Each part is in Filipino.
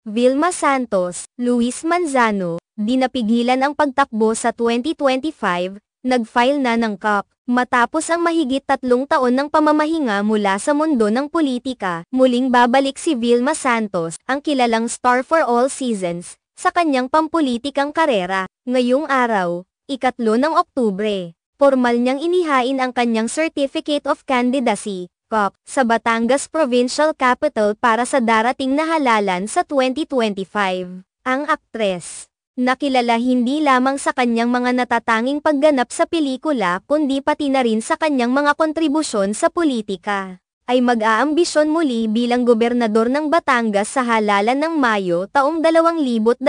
Vilma Santos, Luis Manzano, di napigilan ang pagtakbo sa 2025, nag-file na ng COP. Matapos ang mahigit 3 taon ng pamamahinga mula sa mundo ng politika, muling babalik si Vilma Santos, ang kilalang star for all seasons, sa kanyang pampulitikang karera. Ngayong araw, 3 ng Oktubre, formal niyang inihain ang kanyang Certificate of Candidacy, COP, sa Batangas Provincial Capital para sa darating na halalan sa 2025. Ang aktres, nakilala hindi lamang sa kanyang mga natatanging pagganap sa pelikula kundi pati na rin sa kanyang mga kontribusyon sa politika, ay mag-aambisyon muli bilang gobernador ng Batangas sa halalan ng Mayo taong 2025.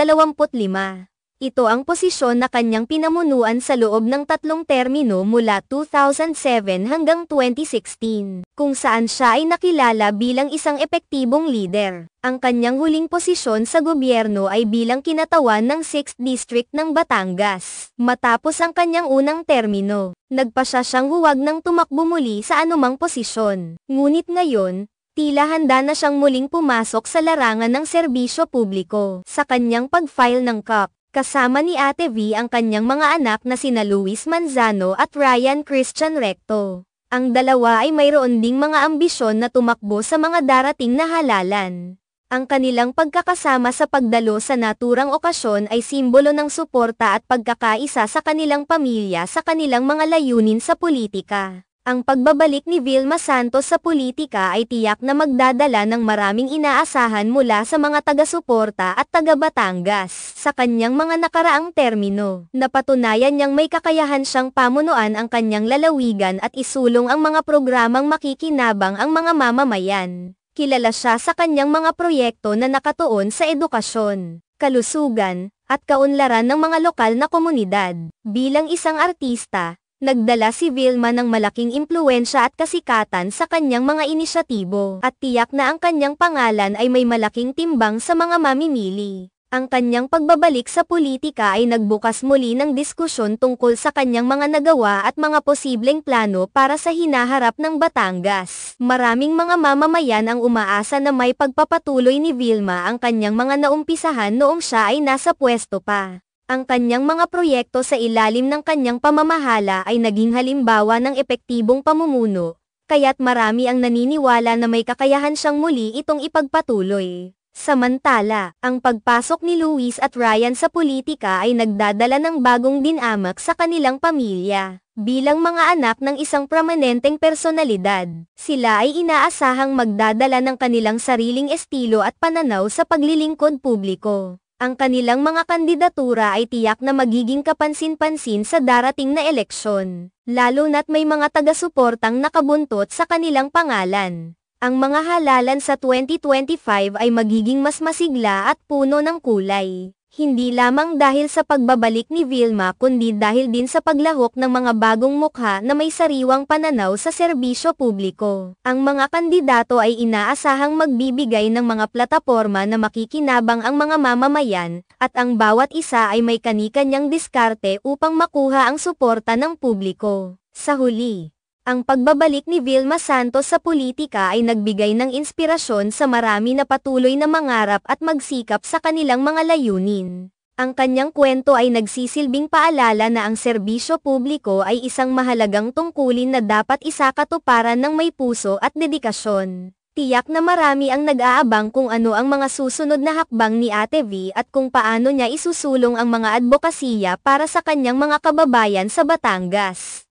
Ito ang posisyon na kanyang pinamunuan sa loob ng 3 termino mula 2007 hanggang 2016, kung saan siya ay nakilala bilang isang epektibong lider. Ang kanyang huling posisyon sa gobyerno ay bilang kinatawan ng 6th District ng Batangas. Matapos ang kanyang unang termino, nagpasya siyang huwag nang tumakbo muli sa anumang posisyon. Ngunit ngayon, tila handa na siyang muling pumasok sa larangan ng serbisyo publiko. Sa kanyang pag-file ng COP, kasama ni Ate V ang kanyang mga anak na sina Luis Manzano at Ryan Christian Recto. Ang dalawa ay mayroon ding mga ambisyon na tumakbo sa mga darating na halalan. Ang kanilang pagkakasama sa pagdalo sa naturang okasyon ay simbolo ng suporta at pagkakaisa sa kanilang pamilya sa kanilang mga layunin sa politika. Ang pagbabalik ni Vilma Santos sa politika ay tiyak na magdadala ng maraming inaasahan mula sa mga taga-suporta at taga-Batangas. Sa kanyang mga nakaraang termino, napatunayan niyang may kakayahan siyang pamunuan ang kanyang lalawigan at isulong ang mga programang makikinabang ang mga mamamayan. Kilala siya sa kanyang mga proyekto na nakatuon sa edukasyon, kalusugan, at kaunlaran ng mga lokal na komunidad. Bilang isang artista, nagdala si Vilma ng malaking impluwensya at kasikatan sa kanyang mga inisyatibo, at tiyak na ang kanyang pangalan ay may malaking timbang sa mga mamimili. Ang kanyang pagbabalik sa politika ay nagbukas muli ng diskusyon tungkol sa kanyang mga nagawa at mga posibleng plano para sa hinaharap ng Batangas. Maraming mga mamamayan ang umaasa na may pagpapatuloy ni Vilma ang kanyang mga naumpisahan noong siya ay nasa pwesto pa. Ang kanyang mga proyekto sa ilalim ng kanyang pamamahala ay naging halimbawa ng epektibong pamumuno, kaya't marami ang naniniwala na may kakayahan siyang muli itong ipagpatuloy. Samantala, ang pagpasok ni Luis at Ryan sa politika ay nagdadala ng bagong dinamak sa kanilang pamilya. Bilang mga anak ng isang prominenteng personalidad, sila ay inaasahang magdadala ng kanilang sariling estilo at pananaw sa paglilingkod publiko. Ang kanilang mga kandidatura ay tiyak na magiging kapansin-pansin sa darating na eleksyon, lalo na't may mga taga-suportang nakabuntot sa kanilang pangalan. Ang mga halalan sa 2025 ay magiging mas masigla at puno ng kulay. Hindi lamang dahil sa pagbabalik ni Vilma kundi dahil din sa paglahok ng mga bagong mukha na may sariwang pananaw sa serbisyo publiko. Ang mga kandidato ay inaasahang magbibigay ng mga plataporma na makikinabang ang mga mamamayan, at ang bawat isa ay may kani-kanyang diskarte upang makuha ang suporta ng publiko. Sa huli, ang pagbabalik ni Vilma Santos sa politika ay nagbigay ng inspirasyon sa marami na patuloy na mangarap at magsikap sa kanilang mga layunin. Ang kanyang kwento ay nagsisilbing paalala na ang serbisyo publiko ay isang mahalagang tungkulin na dapat isakatuparan ng may puso at dedikasyon. Tiyak na marami ang nag-aabang kung ano ang mga susunod na hakbang ni Ate V at kung paano niya isusulong ang mga adbokasya para sa kanyang mga kababayan sa Batangas.